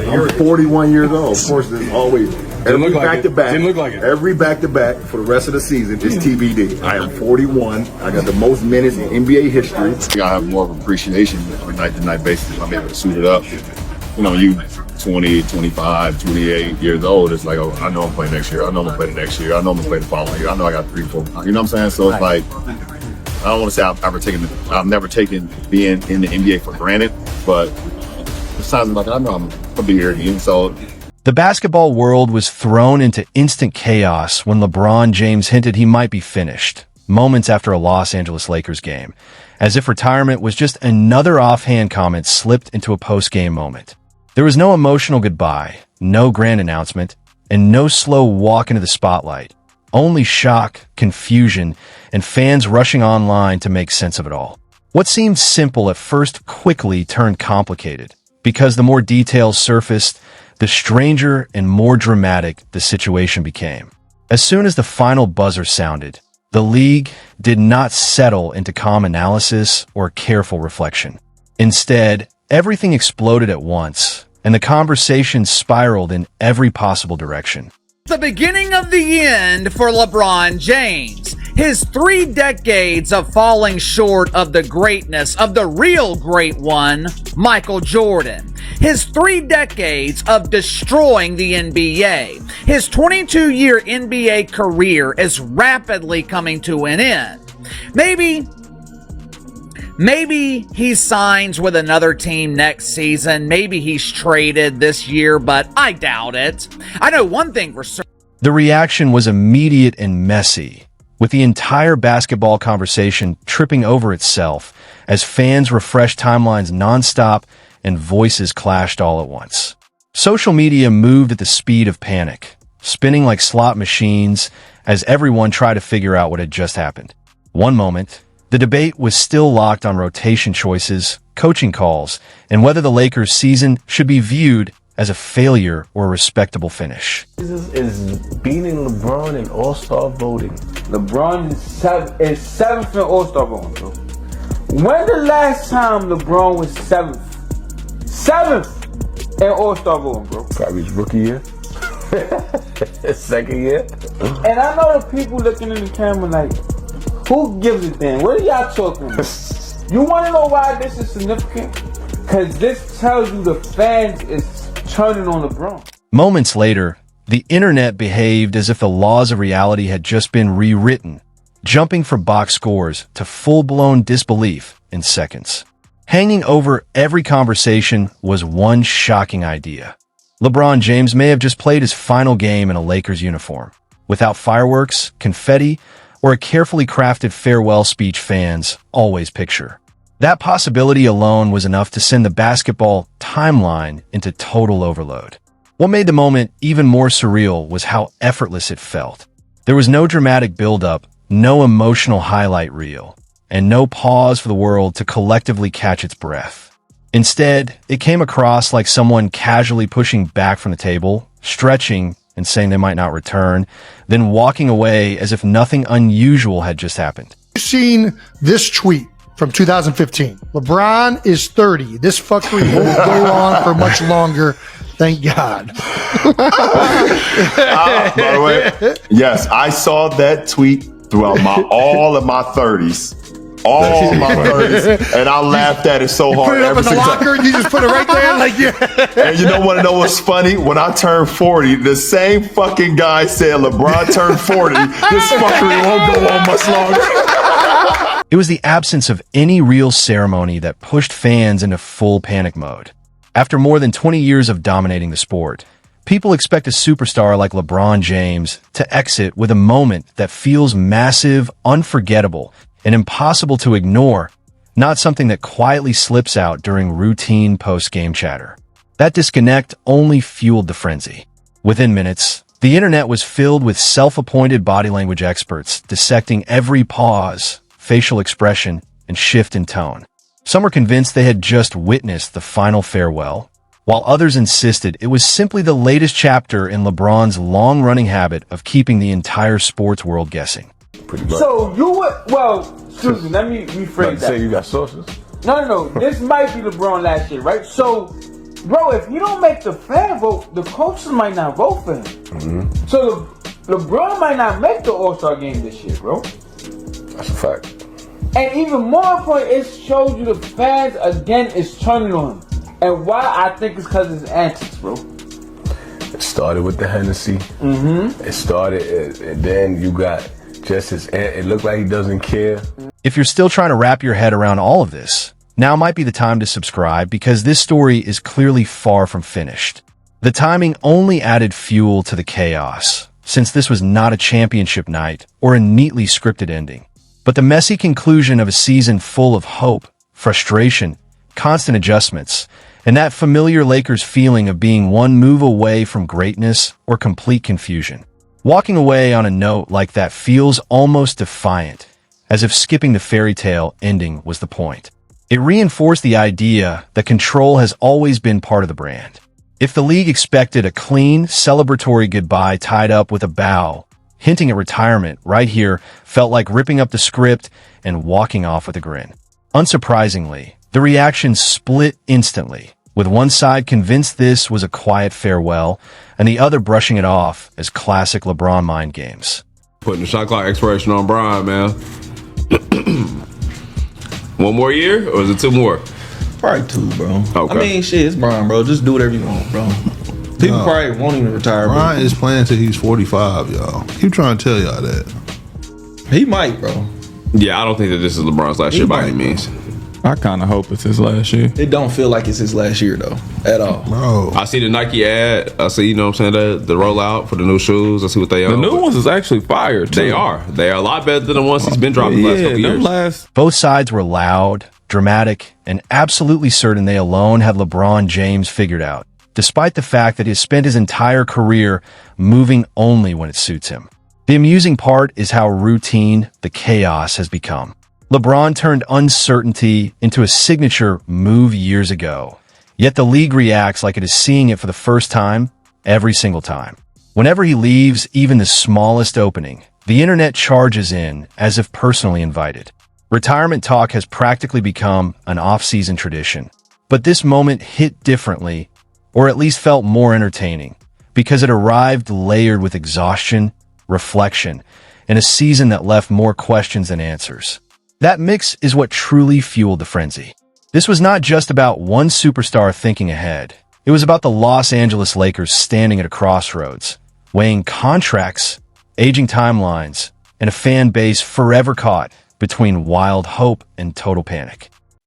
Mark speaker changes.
Speaker 1: I'm 41 years old. Of course, there's always every back-to-back.
Speaker 2: Didn't look like it.
Speaker 1: Every back-to-back for the rest of the season is TBD. I am 41. I got the most minutes in NBA history.
Speaker 3: I think I have more of an appreciation on a night-to-night basis if I'm able to suit it up. You know, you 20, 25, 28 years old, it's like, oh, I know I'm playing next year. I know I'm going to play the next year. I know I'm going to play the following year. I know I got 3, 4. You know what I'm saying? So it's like, I don't want to say I've never taken being in the NBA for granted, but it's times like I know I'm going to be here again. So
Speaker 4: the basketball world was thrown into instant chaos when LeBron James hinted he might be finished, moments after a Los Angeles Lakers game, as if retirement was just another offhand comment slipped into a post-game moment. There was no emotional goodbye, no grand announcement, and no slow walk into the spotlight. Only shock, confusion, and fans rushing online to make sense of it all. What seemed simple at first quickly turned complicated, because the more details surfaced, the stranger and more dramatic the situation became. As soon as the final buzzer sounded, the league did not settle into calm analysis or careful reflection. Instead, everything exploded at once, and the conversation spiraled in every possible direction.
Speaker 5: The beginning of the end for LeBron James. His 3 decades of falling short of the greatness of the real great one, Michael Jordan. His 3 decades of destroying the NBA. His 22-year NBA career is rapidly coming to an end. Maybe he signs with another team next season. Maybe he's traded this year, but I doubt it. I know one thing for certain.
Speaker 4: The reaction was immediate and messy, with the entire basketball conversation tripping over itself as fans refreshed timelines nonstop and voices clashed all at once. Social media moved at the speed of panic, spinning like slot machines as everyone tried to figure out what had just happened. One moment, the debate was still locked on rotation choices, coaching calls, and whether the Lakers' season should be viewed as a failure or a respectable finish.
Speaker 6: Jesus is beating LeBron in All-Star voting.
Speaker 7: LeBron is seventh in All-Star voting, bro. When the last time LeBron was seventh in All-Star voting, bro?
Speaker 6: Probably his rookie year. Second year.
Speaker 7: And I know the people looking in the camera like, who gives a damn? What are y'all talking about? You want to know why this is significant? Because this tells you the fans is turning on LeBron.
Speaker 4: Moments later, the internet behaved as if the laws of reality had just been rewritten, jumping from box scores to full-blown disbelief in seconds. Hanging over every conversation was one shocking idea. LeBron James may have just played his final game in a Lakers uniform, without fireworks, confetti, or a carefully crafted farewell speech fans always picture. That possibility alone was enough to send the basketball timeline into total overload. What made the moment even more surreal was how effortless it felt. There was no dramatic buildup, no emotional highlight reel, and no pause for the world to collectively catch its breath. Instead, it came across like someone casually pushing back from the table, stretching, and saying they might not return, then walking away as if nothing unusual had just happened.
Speaker 8: You've seen this tweet from 2015. LeBron is 30. This fuckery won't go on for much longer. Thank God.
Speaker 3: By the way, yes, I saw that tweet throughout all of my 30s. All of my 30s. And I laughed at it so hard.
Speaker 8: Put it up in the locker and you just put it right there? Like, yeah.
Speaker 3: And you know what? Know what's funny? When I turned 40, the same fucking guy said LeBron turned 40. This fuckery won't go on much longer.
Speaker 4: It was the absence of any real ceremony that pushed fans into full panic mode. After more than 20 years of dominating the sport, people expect a superstar like LeBron James to exit with a moment that feels massive, unforgettable, and impossible to ignore, not something that quietly slips out during routine post-game chatter. That disconnect only fueled the frenzy. Within minutes, the internet was filled with self-appointed body language experts dissecting every pause, facial expression, and shift in tone. Some were convinced they had just witnessed the final farewell, while others insisted it was simply the latest chapter in LeBron's long-running habit of keeping the entire sports world guessing.
Speaker 7: So you would, well, excuse me, let me rephrase that.
Speaker 6: Say you got sources?
Speaker 7: No. This might be LeBron last year, right? So bro, if you don't make the fan vote, the coaches might not vote for him.
Speaker 6: Mm-hmm.
Speaker 7: So LeBron might not make the All-Star game this year, bro.
Speaker 6: That's a fact.
Speaker 7: And even more important, it shows you the fans again is turning on him. And why? I think it's because of his antics, bro.
Speaker 6: It started with the Hennessy. It started, and then you got just his. It looked like he doesn't care.
Speaker 4: If you're still trying to wrap your head around all of this, now might be the time to subscribe because this story is clearly far from finished. The timing only added fuel to the chaos, since this was not a championship night or a neatly scripted ending, but the messy conclusion of a season full of hope, frustration, constant adjustments, and that familiar Lakers feeling of being one move away from greatness or complete confusion. Walking away on a note like that feels almost defiant, as if skipping the fairy tale ending was the point. It reinforced the idea that control has always been part of the brand. If the league expected a clean, celebratory goodbye tied up with a bow, hinting at retirement right here felt like ripping up the script and walking off with a grin. Unsurprisingly, the reaction split instantly, with one side convinced this was a quiet farewell and the other brushing it off as classic LeBron mind games.
Speaker 2: Putting the shot clock expiration on Brian, man. One more year, or is it two more?
Speaker 9: Probably two, bro.
Speaker 2: Okay.
Speaker 9: I mean, shit, it's Brian, bro. Just do whatever you want, bro. People probably won't even retire, bro.
Speaker 10: Brian is playing till he's 45, y'all. Keep trying to tell y'all that.
Speaker 9: He might, bro.
Speaker 2: Yeah, I don't think that this is LeBron's last year by any means.
Speaker 11: I kind of hope it's his last year.
Speaker 9: It don't feel like it's his last year, though, at all.
Speaker 10: Bro.
Speaker 2: I see the Nike ad. I see, you know what I'm saying, the rollout for the new shoes. I see what they are.
Speaker 11: The new ones is actually fire, too.
Speaker 2: They are. They are a lot better than the ones he's been dropping the last couple years.
Speaker 4: Both sides were loud, dramatic, and absolutely certain they alone had LeBron James figured out, despite the fact that he has spent his entire career moving only when it suits him. The amusing part is how routine the chaos has become. LeBron turned uncertainty into a signature move years ago, yet the league reacts like it is seeing it for the first time every single time. Whenever he leaves even the smallest opening, the internet charges in as if personally invited. Retirement talk has practically become an off-season tradition, but this moment hit differently, or at least felt more entertaining, because it arrived layered with exhaustion, reflection, and a season that left more questions than answers. That mix is what truly fueled the frenzy. This was not just about one superstar thinking ahead. It was about the Los Angeles Lakers standing at a crossroads, weighing contracts, aging timelines, and a fan base forever caught between wild hope and total panic.